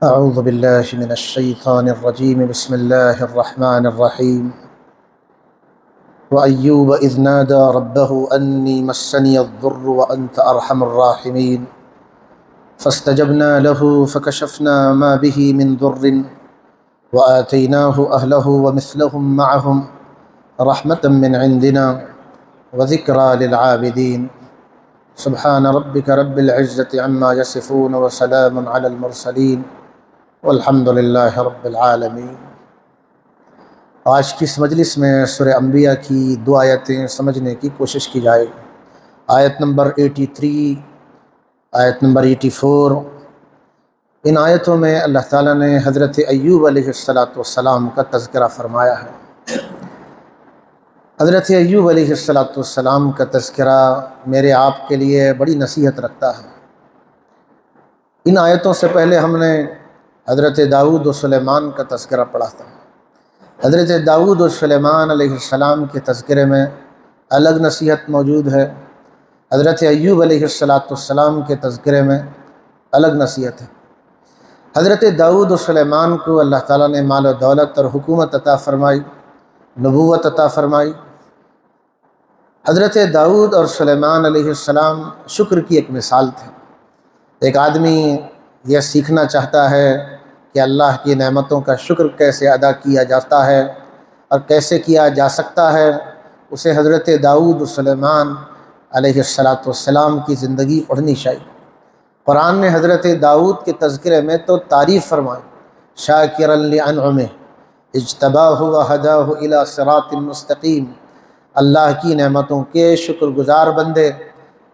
أعوذ بالله من الشيطان الرجيم بسم الله الرحمن الرحيم وأيوب إذ نادى ربه أني مسني الضر وأنت أرحم الراحمين فاستجبنا له فكشفنا ما به من ضر وآتيناه أهله ومثلهم معهم رحمة من عندنا وذكرى للعابدين سبحان ربك رب العزة عما يصفون وسلام على المرسلين والحمد للہ رب العالمین۔ آج کی اس مجلس میں سورہ انبیاء کی دو آیتیں سمجھنے کی کوشش کی جائے۔ آیت نمبر 83، آیت نمبر 84۔ ان آیتوں میں اللہ تعالیٰ نے حضرت ایوب علیہ السلام کا تذکرہ فرمایا ہے۔ حضرت ایوب علیہ السلام کا تذکرہ میرے آپ کے لیے بڑی نصیحت رکھتا ہے۔ ان آیتوں سے پہلے ہم نے حضرت داؤد و سلیمان کا تذکرہ پڑھا تھا۔ حضرت داؤد و سلیمان علیہ السلام کے تذکرے میں الگ نصیحت موجود ہے، حضرت ایوب علیہ السلام کے تذکرے میں الگ نصیحت ہے۔ حضرت داؤد و سلیمان کو اللہ تعالیٰ نے مال و دولت اور حکومت عطا فرمائی، نبوت عطا فرمائی۔ حضرت داؤد اور سلیمان علیہ السلام شکر کی ایک مثال تھے۔ ایک آدمی یہ سیکھنا چاہتا ہے کہ اللہ کی نعمتوں کا شکر کیسے ادا کیا جاتا ہے اور کیسے کیا جا سکتا ہے، اسے حضرت داؤد و سلیمان علیہ السلام کی زندگی پڑھنی چاہیے۔ قرآن نے حضرت داؤد کے تذکرے میں تو تعریف فرمائی، شاکرا لانعمہ اجتباہ وہداہ الی صراط مستقیم۔ اللہ کی نعمتوں کے شکر گزار بندے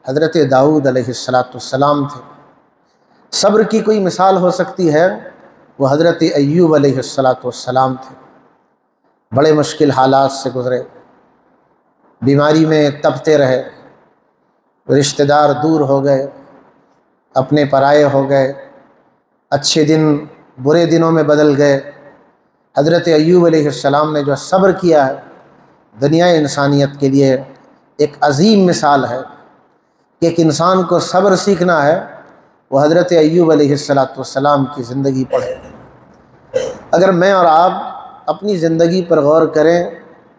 حضرت داؤد علیہ السلام تھے۔ صبر کی کوئی مثال ہو سکتی ہے، وہ حضرت ایوب علیہ السلام تھے۔ بڑے مشکل حالات سے گزرے، بیماری میں تپتے رہے، رشتہ دار دور ہو گئے، اپنے پرائے ہو گئے، اچھے دن برے دنوں میں بدل گئے۔ حضرت ایوب علیہ السلام نے جو صبر کیا ہے، دنیا انسانیت کے لیے ایک عظیم مثال ہے کہ ایک انسان کو صبر سیکھنا ہے، وہ حضرت ایوب علیہ السلام کی زندگی پڑھے۔ اگر میں اور آپ اپنی زندگی پر غور کریں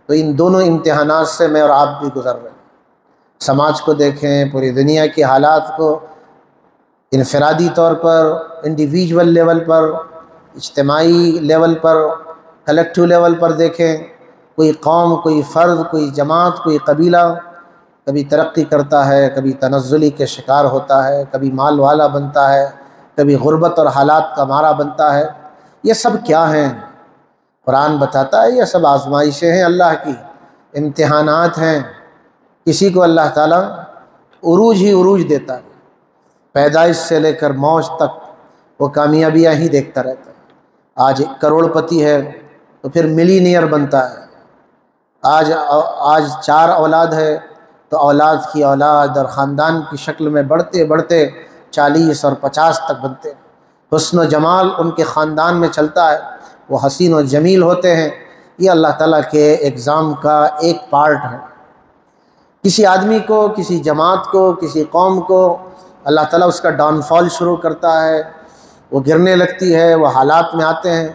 تو ان دونوں امتحانات سے میں اور آپ بھی گزر رہے ہیں۔ سماج کو دیکھیں، پوری دنیا کے حالات کو انفرادی طور پر، انڈیویجول لیول پر، اجتماعی لیول پر، کلیکٹیو لیول پر دیکھیں۔ کوئی قوم، کوئی فرد، کوئی جماعت، کوئی قبیلہ کبھی ترقی کرتا ہے، کبھی تنزلی کے شکار ہوتا ہے، کبھی مال والا بنتا ہے، کبھی غربت اور حالات کا مارا بنتا ہے۔ یہ سب کیا ہیں؟ قرآن بتاتا ہے یہ سب آزمائشیں ہیں، اللہ کی امتحانات ہیں۔ کسی کو اللہ تعالیٰ عروج ہی عروج دیتا ہے، پیدائش سے لے کر موت تک وہ کامیابیاں ہی دیکھتا رہتا ہے۔ آج ایک کروڑ پتی ہے تو پھر ملینئر بنتا ہے۔ آج 4 اولاد ہے تو اولاد کی اولاد اور خاندان کی شکل میں بڑھتے بڑھتے 40 اور 50 تک بنتے ہیں۔ حسن و جمال ان کے خاندان میں چلتا ہے، وہ حسین و جمیل ہوتے ہیں۔ یہ اللہ تعالیٰ کے ایگزام کا ایک پارٹ ہے۔ کسی آدمی کو، کسی جماعت کو، کسی قوم کو اللہ تعالیٰ اس کا ڈاؤن فال شروع کرتا ہے، وہ گرنے لگتی ہے، وہ حالات میں آتے ہیں۔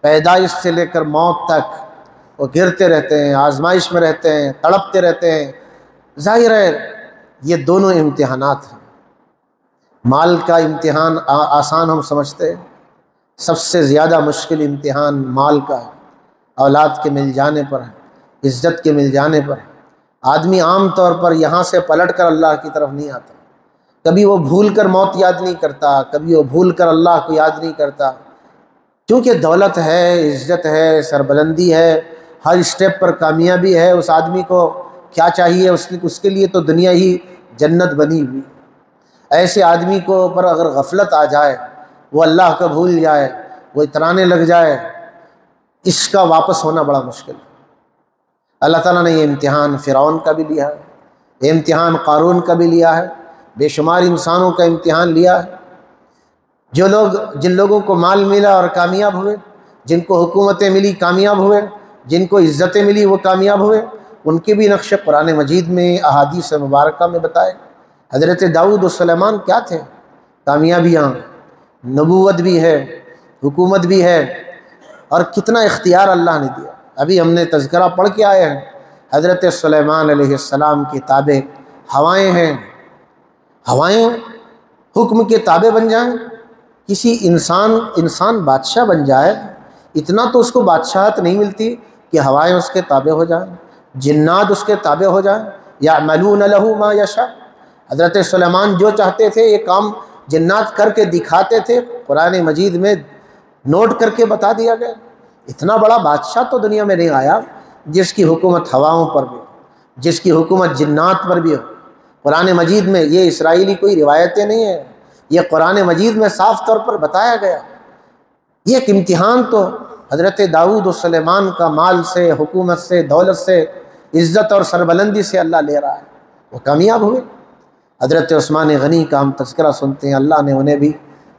پیدائش سے لے کر موت تک وہ گرتے رہتے ہیں، آزمائش میں رہتے ہیں، تڑپتے رہتے ہیں۔ ظاہر ہے یہ دونوں امتحانات ہیں۔ مال کا امتحان آسان ہم سمجھتے ہیں، سب سے زیادہ مشکل امتحان مال کا ہے۔ اولاد کے مل جانے پر ہے، عزت کے مل جانے پر ہے۔ آدمی عام طور پر یہاں سے پلٹ کر اللہ کی طرف نہیں آتا، کبھی وہ بھول کر موت یاد نہیں کرتا، کبھی وہ بھول کر اللہ کو یاد نہیں کرتا۔ کیونکہ دولت ہے، عزت ہے، سربلندی ہے، ہر اسٹیپ پر کامیابی ہے، اس آدمی کو کیا چاہیے؟ اس کے لیے تو دنیا ہی جنت بنی ہوئی۔ ایسے آدمی کو پر اگر غفلت آ جائے، وہ اللہ کو بھول جائے، وہ اترانے لگ جائے، اس کا واپس ہونا بڑا مشکل ہے۔ اللہ تعالیٰ نے یہ امتحان فرعون کا بھی لیا ہے، یہ امتحان قارون کا بھی لیا ہے، بے شمار انسانوں کا امتحان لیا ہے۔ جن لوگوں کو مال ملا اور کامیاب ہوئے، جن کو حکومتیں ملی کامیاب ہوئے، جن کو عزتیں ملی وہ کامیاب ہوئے، ان کے بھی نقش قرآن مجید میں، احادیث مبارکہ میں بتائے۔ حضرت داؤد و سلیمان کیا تھے؟ کامیابیاں، نبوت بھی ہے، حکومت بھی ہے، اور کتنا اختیار اللہ نے دیا۔ ابھی ہم نے تذکرہ پڑھ کے آئے ہیں، حضرت سلیمان علیہ السلام کے تابع ہوائیں ہیں، ہوائیں حکم کے تابع بن جائیں، کسی انسان بادشاہ بن جائے، اتنا تو اس کو بادشاہت نہیں ملتی کہ ہوائیں اس کے تابع ہو جائیں، جنات اس کے تابع ہو جائیں، یعملون لہ ما یشاء۔ حضرت سلیمان جو چاہتے تھے یہ کام جنات کر کے دکھاتے تھے، قرآن مجید میں نوٹ کر کے بتا دیا گیا۔ اتنا بڑا بادشاہ تو دنیا میں نہیں آیا جس کی حکومت ہواؤں پر بھی ہو، جس کی حکومت جنات پر بھی ہو۔ قرآن مجید میں یہ اسرائیلی کوئی روایتیں نہیں ہیں، یہ قرآن مجید میں صاف طور پر بتایا گیا۔ یہ ایک امتحان تو حضرت داؤد و سلیمان کا مال سے، حکومت سے، دولت سے، عزت اور سربلندی سے اللہ لے رہا ہے، وہ کامیاب ہوئے۔ حضرت عثمان غنی کا ہم تذکرہ سنتے ہیں، اللہ نے انہیں بھی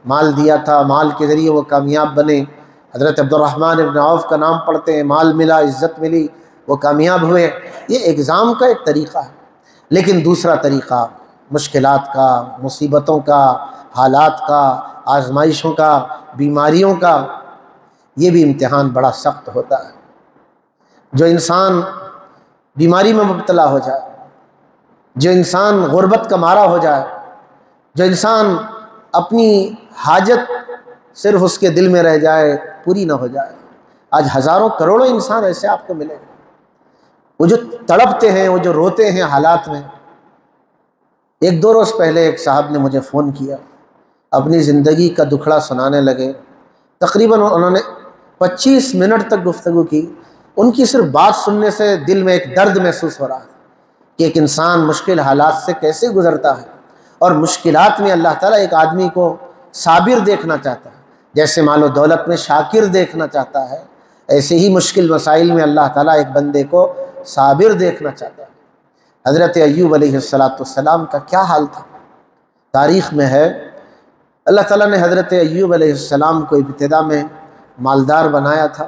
مال دیا تھا، مال کے ذریعے وہ کامیاب بنے۔ حضرت عبد الرحمن ابن عوف کا نام پڑھتے ہیں، مال ملا، عزت ملی، وہ کامیاب ہوئے۔ یہ ایگزام کا ایک طریقہ ہے، لیکن دوسرا طریقہ مشکلات کا، مصیبتوں کا، حالات کا، آزمائشوں کا، بیماریوں کا، یہ بھی امتحان بڑا سخت ہوتا ہے۔ جو انسان بیماری میں مبتلا ہو جائے، جو انسان غربت کا مارا ہو جائے، جو انسان اپنی حاجت صرف اس کے دل میں رہ جائے، پوری نہ ہو جائے۔ آج ہزاروں کروڑوں انسان ایسے آپ کو ملیں گے، وہ جو تڑپتے ہیں، وہ جو روتے ہیں حالات میں۔ ایک دو روز پہلے ایک صاحب نے مجھے فون کیا، اپنی زندگی کا دکھڑا سنانے لگے۔ تقریباً انہوں نے 25 منٹ تک گفتگو کی۔ ان کی صرف بات سننے سے دل میں ایک درد محسوس ہو رہا ہے کہ ایک انسان مشکل حالات سے کیسے گزرتا ہے، اور مشکلات میں اللہ تعالیٰ ایک آدمی کو صابر دیکھنا چاہتا ہے، جیسے مال و دولت میں شاکر دیکھنا چاہتا ہے، ایسے ہی مشکل مسائل میں اللہ تعالیٰ ایک بندے کو صابر دیکھنا چاہتا ہے۔ حضرت ایوب علیہ السلام کا کیا حال تھا، تاریخ میں ہے۔ اللہ تعالیٰ نے حضرت ایوب علیہ السلام کو ابتدا میں مالدار بنایا تھا،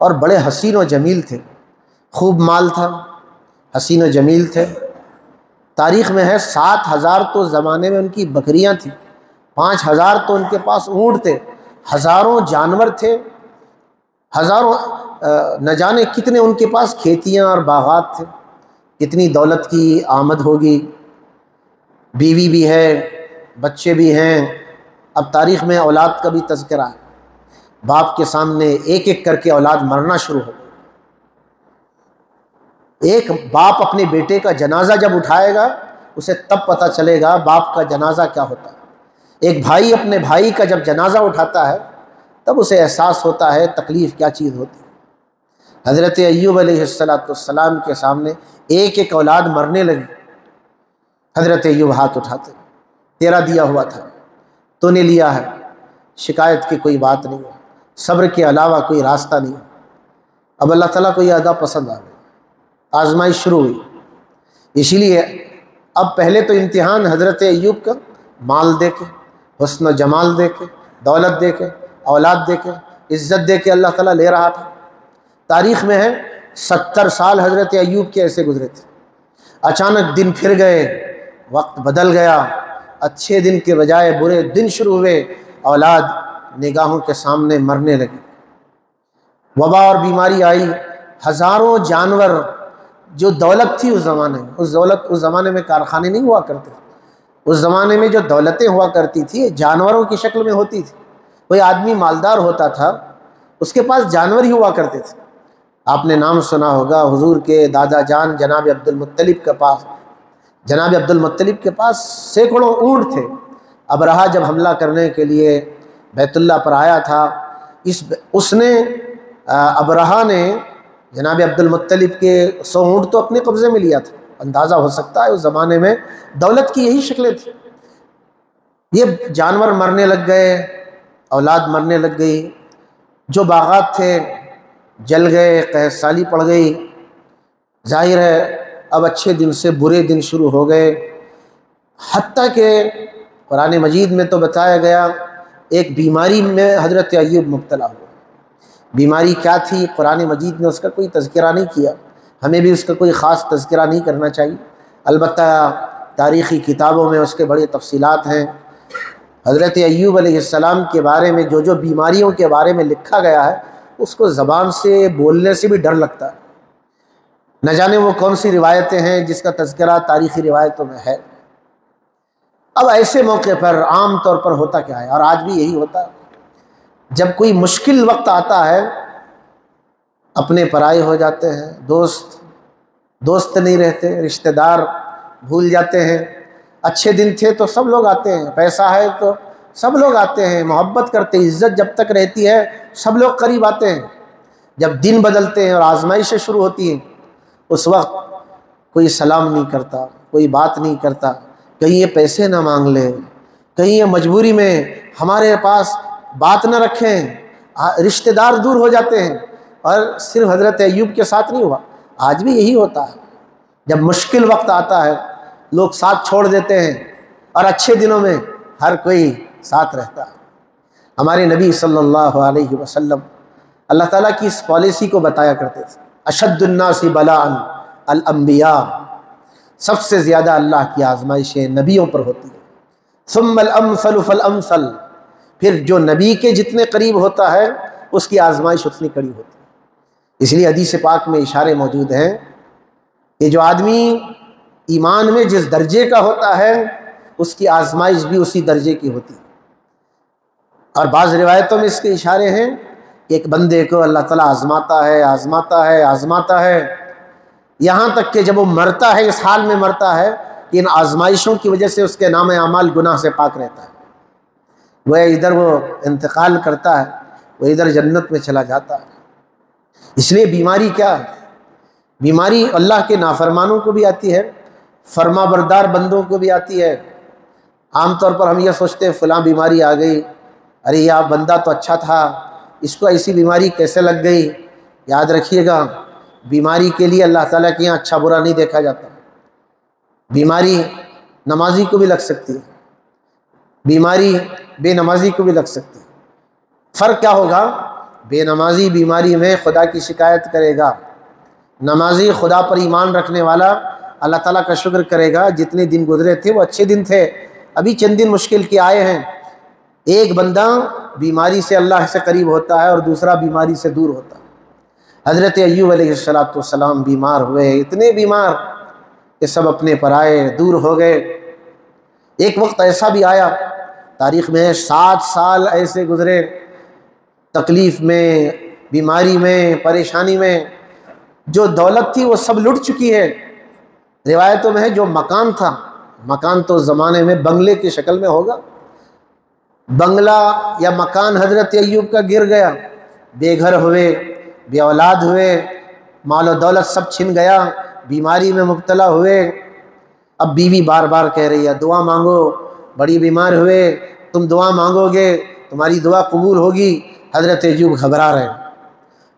اور بڑے حسین و جمیل تھے، خوب مال تھا، حسین و جمیل تھے۔ تاریخ میں ہے 7,000 تو زمانے میں ان کی بکریاں تھیں، 5,000 تو ان کے پاس اونٹ تھے، ہزاروں جانور تھے، ہزاروں نہ جانے کتنے ان کے پاس کھیتیاں اور باغات تھے۔ کتنی دولت کی آمد ہوگی، بیوی بھی ہے، بچے بھی ہیں۔ اب تاریخ میں اولاد کا بھی تذکرہ ہے، باپ کے سامنے ایک ایک کر کے اولاد مرنا شروع ہو گئی۔ ایک باپ اپنے بیٹے کا جنازہ جب اٹھائے گا، اسے تب پتہ چلے گا باپ کا جنازہ کیا ہوتا ہے۔ ایک بھائی اپنے بھائی کا جب جنازہ اٹھاتا ہے، تب اسے احساس ہوتا ہے تکلیف کیا چیز ہوتی ہے۔ حضرت ایوب علیہ السلام کے سامنے ایک ایک اولاد مرنے لگی۔ حضرت ایوب ہاتھ اٹھاتے، تیرا دیا ہوا تھا، تو نے لیا ہے، شکایت کی کوئی بات نہیں ہے، صبر کے علاوہ کوئی راستہ نہیں ہے۔ اب اللہ تعالیٰ کو یہ ادا پسند آ گئی، آزمائش شروع ہوئی۔ اسی لیے اب پہلے تو امتحان حضرت ایوب کا مال دے کے، حسن و جمال دے کے، دولت دے کے، اولاد دے کے، عزت دے کے اللہ تعالیٰ لے رہا تھا۔ تاریخ میں ہے 70 سال حضرت ایوب کے ایسے گزرے تھے۔ اچانک دن پھر گئے، وقت بدل گیا، اچھے دن کے بجائے برے دن شروع ہوئے، اولاد نگاہوں کے سامنے مرنے لگی۔ وبا اور بیماری آئی، ہزاروں جانور، جو دولت تھی اس زمانے میں، اس زمانے میں کارخانے نہیں ہوا کرتے، اس زمانے میں جو دولتیں ہوا کرتی تھی جانوروں کی شکل میں ہوتی تھی۔ کوئی آدمی مالدار ہوتا تھا، اس کے پاس جانور ہی ہوا کرتے تھے۔ آپ نے نام سنا ہوگا حضور کے دادا جان جناب عبد المطلب کے پاس سینکڑوں اونٹ تھے۔ ابرہہ جب حملہ کرنے کے لیے بیت اللہ پر آیا تھا، ابرہہ نے جناب عبد المطلب کے 100 اونٹ تو اپنے قبضے میں لیا تھا۔ اندازہ ہو سکتا ہے اس زمانے میں دولت کی یہی شکلیں تھیں۔ یہ جانور مرنے لگ گئے، اولاد مرنے لگ گئی، جو باغات تھے جل گئے، قحط سالی پڑ گئی۔ ظاہر ہے اب اچھے دن سے برے دن شروع ہو گئے، حتیٰ کہ قرآن مجید میں تو بتایا گیا ایک بیماری میں حضرت ایوب مبتلا ہوئے۔ بیماری کیا تھی قرآن مجید نے اس کا کوئی تذکرہ نہیں کیا، ہمیں بھی اس کا کوئی خاص تذکرہ نہیں کرنا چاہیے، البتہ تاریخی کتابوں میں اس کے بڑے تفصیلات ہیں۔ حضرت ایوب علیہ السلام کے بارے میں جو بیماریوں کے بارے میں لکھا گیا ہے اس کو زبان سے بولنے سے بھی ڈر لگتا ہے، نہ جانے وہ کون سی روایتیں ہیں جس کا تذکرہ تاریخی روایتوں میں ہے۔ اب ایسے موقع پر عام طور پر ہوتا کیا ہے، اور آج بھی یہی ہوتا ہے، جب کوئی مشکل وقت آتا ہے اپنے پرائے ہو جاتے ہیں، دوست نہیں رہتے، رشتہ دار بھول جاتے ہیں۔ اچھے دن تھے تو سب لوگ آتے ہیں، پیسہ ہے تو سب لوگ آتے ہیں، محبت کرتے ہیں، عزت جب تک رہتی ہے سب لوگ قریب آتے ہیں۔ جب دن بدلتے ہیں اور آزمائشیں شروع ہوتی ہیں اس وقت کوئی سلام نہیں کرتا، کوئی بات نہیں کرتا، کہیں یہ پیسے نہ مانگ لے، کہیں یہ مجبوری میں ہمارے پاس بات نہ رکھیں، رشتہ دار دور ہو جاتے ہیں۔ اور صرف حضرت ایوب کے ساتھ نہیں ہوا، آج بھی یہی ہوتا ہے، جب مشکل وقت آتا ہے لوگ ساتھ چھوڑ دیتے ہیں، اور اچھے دنوں میں ہر کوئی ساتھ رہتا ہے۔ ہمارے نبی صلی اللہ علیہ وسلم اللہ تعالیٰ کی اس پالیسی کو بتایا کرتے تھے، اشد الناس بلاء الانبیاء، سب سے زیادہ اللہ کی آزمائشیں نبیوں پر ہوتی ہیں، ثم الامثل فالامثل، پھر جو نبی کے جتنے قریب ہوتا ہے اس کی آزمائش اتنی کڑی ہوتی ہے۔ اس لیے حدیث پاک میں اشارے موجود ہیں کہ جو آدمی ایمان میں جس درجے کا ہوتا ہے اس کی آزمائش بھی اسی درجے کی ہوتی ہے۔ اور بعض روایتوں میں اس کے اشارے ہیں کہ ایک بندے کو اللہ تعالیٰ آزماتا ہے یہاں تک کہ جب وہ مرتا ہے اس حال میں مرتا ہے کہ ان آزمائشوں کی وجہ سے اس کے نام اعمال گناہ سے پاک رہتا ہے، وہ ادھر وہ انتقال کرتا ہے، وہ ادھر جنت میں چلا جاتا ہے۔ اس لیے بیماری کیا ہے؟ بیماری اللہ کے نافرمانوں کو بھی آتی ہے، فرما بردار بندوں کو بھی آتی ہے۔ عام طور پر ہم یہ سوچتے ہیں فلاں بیماری آ گئی، ارے یہ بندہ تو اچھا تھا، اس کو ایسی بیماری کیسے لگ گئی؟ یاد رکھیے گا، بیماری کے لیے اللہ تعالیٰ کے یہاں اچھا برا نہیں دیکھا جاتا۔ بیماری نمازی کو بھی لگ سکتی ہے، بیماری بے نمازی کو بھی لگ سکتی ہے۔ فرق کیا ہوگا؟ بے نمازی بیماری میں خدا کی شکایت کرے گا، نمازی خدا پر ایمان رکھنے والا اللہ تعالیٰ کا شکر کرے گا، جتنے دن گزرے تھے وہ اچھے دن تھے، ابھی چند دن مشکل کے آئے ہیں۔ ایک بندہ بیماری سے اللہ سے قریب ہوتا ہے اور دوسرا بیماری سے دور ہوتا ہے۔ حضرت ایوب علیہ السلام بیمار ہوئے، اتنے بیمار کہ سب اپنے پرائے دور ہو گئے۔ ایک وقت ایسا بھی آیا تاریخ میں 7 سال ایسے گزرے، تکلیف میں، بیماری میں، پریشانی میں، جو دولت تھی وہ سب لٹ چکی ہے۔ روایتوں میں ہے جو مکان تھا، مکان تو زمانے میں بنگلے کی شکل میں ہوگا، بنگلہ یا مکان حضرت ایوب کا گر گیا، بے گھر ہوئے، بے اولاد ہوئے، مال و دولت سب چھن گیا، بیماری میں مبتلا ہوئے۔ اب بیوی بار بار کہہ رہی ہے دعا مانگو، بڑی بیمار ہوئے، تم دعا مانگو گے تمہاری دعا قبول ہوگی۔ حضرت ایوب گھبرا رہے،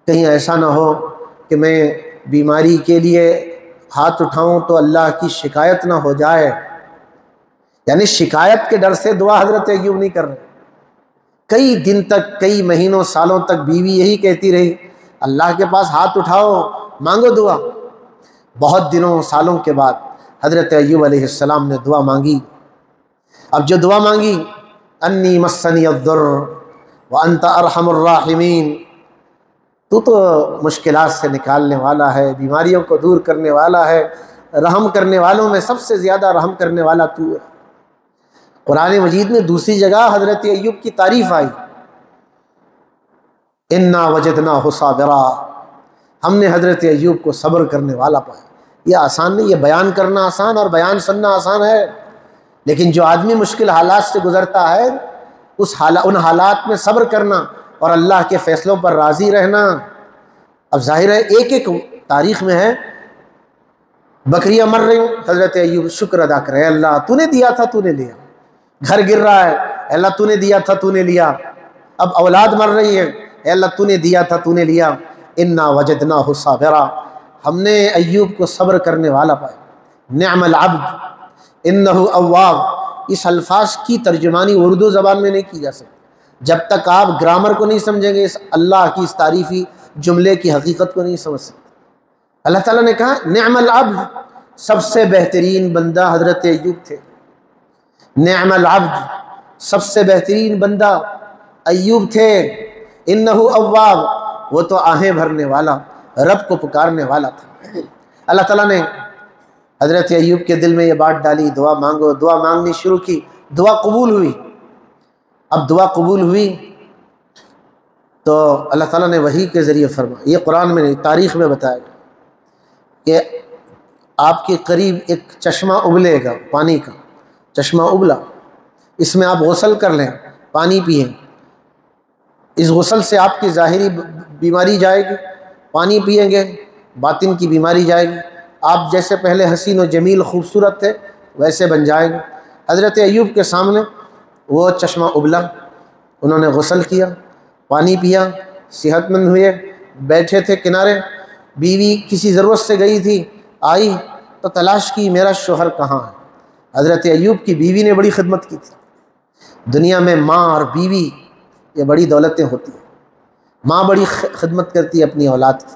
کہیں ایسا نہ ہو کہ میں بیماری کے لیے ہاتھ اٹھاؤں تو اللہ کی شکایت نہ ہو جائے، یعنی شکایت کے ڈر سے دعا حضرت ایوب نہیں کر رہے۔ کئی دن تک، کئی مہینوں، سالوں تک بیوی یہی کہتی رہی اللہ کے پاس ہاتھ اٹھاؤ، مانگو دعا۔ بہت دنوں، سالوں کے بعد حضرت ایوب علیہ السلام نے دعا مانگی۔ اب جو دعا مانگی، انی مسنی الضر وانت ارحم الراحمین، تو مشکلات سے نکالنے والا ہے، بیماریوں کو دور کرنے والا ہے، رحم کرنے والوں میں سب سے زیادہ رحم کرنے والا تو ہے۔ قرآن مجید میں دوسری جگہ حضرت ایوب کی تعریف آئی، انا وجدناہ صابرا، ہم نے حضرت ایوب کو صبر کرنے والا پایا۔ یہ آسان نہیں، یہ بیان کرنا آسان اور بیان سننا آسان ہے، لیکن جو آدمی مشکل حالات سے گزرتا ہے ان حالات میں صبر کرنا اور اللہ کے فیصلوں پر راضی رہنا۔ اب ظاہر ہے ایک ایک تاریخ میں ہے، بکریاں مر رہی، حضرت ایوب شکر ادا کرے، اللہ تو نے دیا تھا تو نے لیا، گھر گر رہا ہے، اللہ تو نے دیا تھا تو نے لیا، اب اولاد مر رہی ہے، اللہ تو نے دیا تھا تو نے لیا۔ انا وجدناہ صابرا، ہم نے ایوب کو صبر کرنے والا پایا۔ نعم العبد انہ اواب، اس الفاظ کی ترجمانی اردو زبان میں نہیں کی جا سکتی جب تک آپ گرامر کو نہیں سمجھیں گے، اس اللہ کی اس تعریفی جملے کی حقیقت کو نہیں سمجھ سکتے۔ اللہ تعالیٰ نے کہا نعم العبد، سب سے بہترین بندہ حضرت ایوب تھے۔ نعم العبد، سب سے بہترین بندہ ایوب تھے، انہو اواب، وہ تو آہیں بھرنے والا، رب کو پکارنے والا تھا۔ اللہ تعالیٰ نے حضرت ایوب کے دل میں یہ بات ڈالی، دعا مانگو، دعا مانگنی شروع کی، دعا قبول ہوئی۔ اب دعا قبول ہوئی تو اللہ تعالیٰ نے وحی کے ذریعے فرمایا، یہ قرآن میں نہیں تاریخ میں بتایا کہ آپ کے قریب ایک چشمہ ابلے گا، پانی کا چشمہ ابلا، اس میں آپ غسل کر لیں، پانی پئیں، اس غسل سے آپ کی ظاہری بیماری جائے گی، پانی پئیں گے باطن کی بیماری جائے گی، آپ جیسے پہلے حسین و جمیل خوبصورت تھے ویسے بن جائیں گے۔ حضرت ایوب کے سامنے وہ چشمہ ابلا، انہوں نے غسل کیا، پانی پیا، صحت مند ہوئے، بیٹھے تھے کنارے، بیوی کسی ضرورت سے گئی تھی، آئی تو تلاش کی میرا شوہر کہاں ہے۔ حضرت ایوب کی بیوی نے بڑی خدمت کی تھی۔ دنیا میں ماں اور بیوی یہ بڑی دولتیں ہوتی ہیں، ماں بڑی خدمت کرتی ہے اپنی اولاد کی،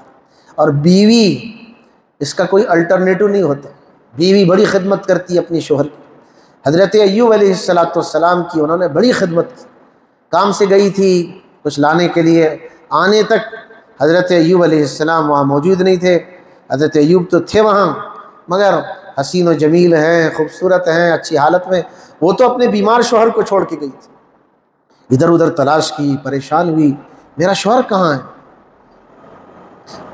اور بیوی اس کا کوئی الٹرنیٹو نہیں ہوتا، بیوی بڑی خدمت کرتی ہے اپنی شوہر کی۔ حضرت ایوب علیہ السلام کی انہوں نے بڑی خدمت کی، کام سے گئی تھی کچھ لانے کے لیے، آنے تک حضرت ایوب علیہ السلام وہاں موجود نہیں تھے۔ حضرت ایوب تو تھے وہاں مگر حسین و جمیل ہیں، خوبصورت ہیں، اچھی حالت میں، وہ تو اپنے بیمار شوہر کو چھوڑ کے گئی تھی۔ ادھر ادھر تلاش کی، پریشان ہوئی، میرا شوہر کہاں ہے؟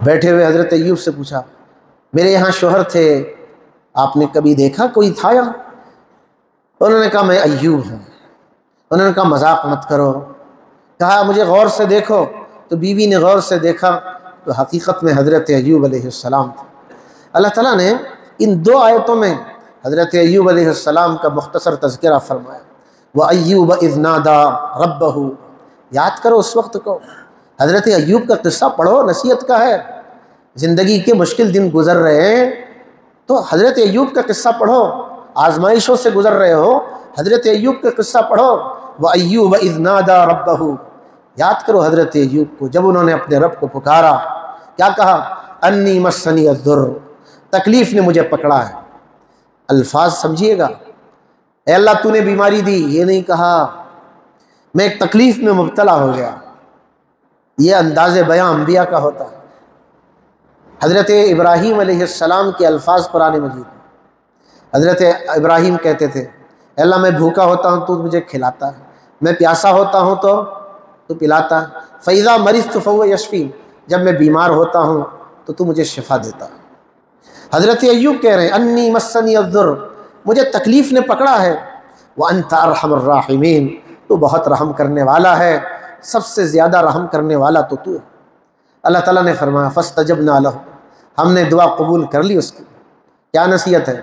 بیٹھے ہوئے حضرت ایوب سے پوچھا، میرے یہاں شوہر تھے، آپ نے کبھی دیکھا کوئی تھا یہاں؟ انہوں نے کہا میں ایوب ہوں۔ انہوں نے کہا مذاق مت کرو، کہا مجھے غور سے دیکھو، تو بیوی نے غور سے دیکھا تو حقیقت میں حضرت ایوب علیہ السلام تھے۔ اللہ تعالیٰ نے ان دو آیتوں میں حضرت ایوب علیہ السلام کا مختصر تذکرہ فرمایا، وَأَيُّوبَ إِذْ نَادَىٰ رَبَّهُ، یاد کرو اس وقت کو، حضرت ایوب کا قصہ پڑھو، نصیحت کا ہے، زندگی کے مشکل دن گزر رہے ہیں تو حضرت ایوب کا قصہ پڑھو، آزمائشوں سے گزر رہے ہو، حضرت ایوب کا قصہ پڑھو، وَأَيُّوبَ إِذْ نَادَىٰ رَبَّهُ، یاد کرو حضرت ایوب کو جب انہوں نے اپنے رب کو پکارا، کیا کہا؟ انی مسنی الضر، تکلیف نے مجھے پکڑا ہے۔ الفاظ سمجھیے گا، اے اللہ تو نے بیماری دی، یہ نہیں کہا میں ایک تکلیف میں مبتلا ہو گیا، یہ انداز بیاں انبیاء کا ہوتا ہے۔ حضرت ابراہیم علیہ السلام کے الفاظ قرآن مجید میں، حضرت ابراہیم کہتے تھے اے اللہ میں بھوکا ہوتا ہوں تو مجھے کھلاتا ہے، میں پیاسا ہوتا ہوں تو پلاتا ہے، فَإِذَا مَرِضْتُ فَهُوَ يَشْفِينِ، جب میں بیمار ہوتا ہوں تو مجھے شفا دیتا ہے۔ حضرت ایوب کہہ رہے ہیں انی مسنی الضر، مجھے تکلیف نے پکڑا ہے، وَأَنْتَ أَرْحَمُ الرَّاحِمِينَ، تو بہت رحم کرنے والا ہے، سب سے زیادہ رحم کرنے والا تو ہے۔ اللہ تعالیٰ نے فرمایا فَاسْتَجَبْنَا لَهُ، ہم نے دعا قبول کر لی اس کی۔ کیا نصیحت ہے؟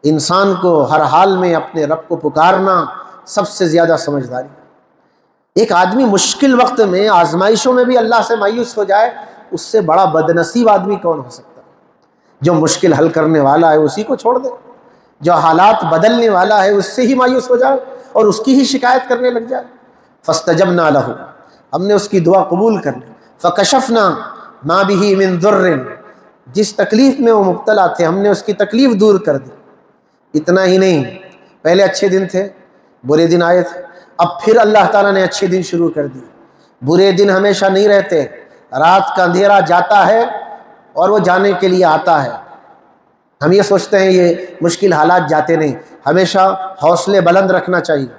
انسان کو ہر حال میں اپنے رب کو پکارنا سب سے زیادہ سمجھداری۔ ایک آدمی مشکل وقت میں، آزمائشوں میں بھی اللہ سے مایوس ہو جائے، اس سے بڑا بدنصیب آدمی کون ہو سکتا ہے؟ جو مشکل حل کرنے والا ہے اسی کو چھوڑ دے، جو حالات بدلنے والا ہے اس سے ہی مایوس ہو جائے اور اس کی ہی شکایت کرنے لگ جائے۔ فاستجبنا له، ہم نے اس کی دعا قبول کر لی۔ فکشفنا ما به من ضر، جس تکلیف میں وہ مبتلا تھے ہم نے اس کی تکلیف دور کر دی۔ اتنا ہی نہیں، پہلے اچھے دن تھے، برے دن آئے تھے، اب پھر اللہ تعالیٰ نے اچھے دن شروع کر دیے۔ برے دن ہمیشہ نہیں رہتے، رات کا اندھیرا جاتا ہے اور وہ جانے کے لیے آتا ہے۔ ہم یہ سوچتے ہیں یہ مشکل حالات جاتے نہیں، ہمیشہ حوصلے بلند رکھنا چاہیے۔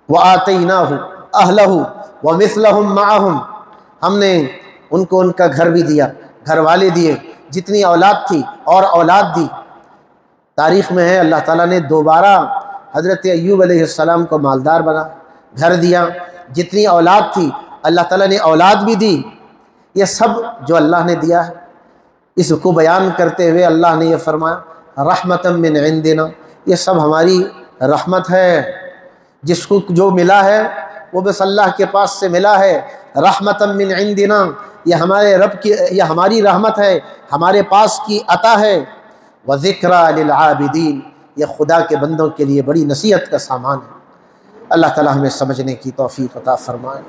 وَآتَيْنَاهُ أَهْلَهُ وَمِثْلَهُمْ مَعَهُمْ، ہم نے ان کو ان کا گھر بھی دیا، گھر والے دیے، جتنی اولاد تھی اور اولاد دی۔ تاریخ میں ہے اللہ تعالیٰ نے دوبارہ حضرت ایوب علیہ السلام کو مالدار بنا، گھر دیا، جتنی اولاد تھی اللہ تعالیٰ نے اولاد بھی دی۔ یہ سب جو اللہ نے دیا ہے، اس کو بیان کرتے ہوئے اللہ نے یہ فرمایا رحمتا من عندنا، یہ سب ہماری رحمت ہے، جس کو جو ملا ہے وہ بس اللہ کے پاس سے ملا ہے۔ رحمتا من عندنا، یہ ہمارے رب کی، یہ ہماری رحمت ہے، ہمارے پاس کی عطا ہے۔ وذکریٰ للعابدین، یہ خدا کے بندوں کے لیے بڑی نصیحت کا سامان ہے۔ اللہ تعالی ہمیں سمجھنے کی توفیق عطا فرمائے۔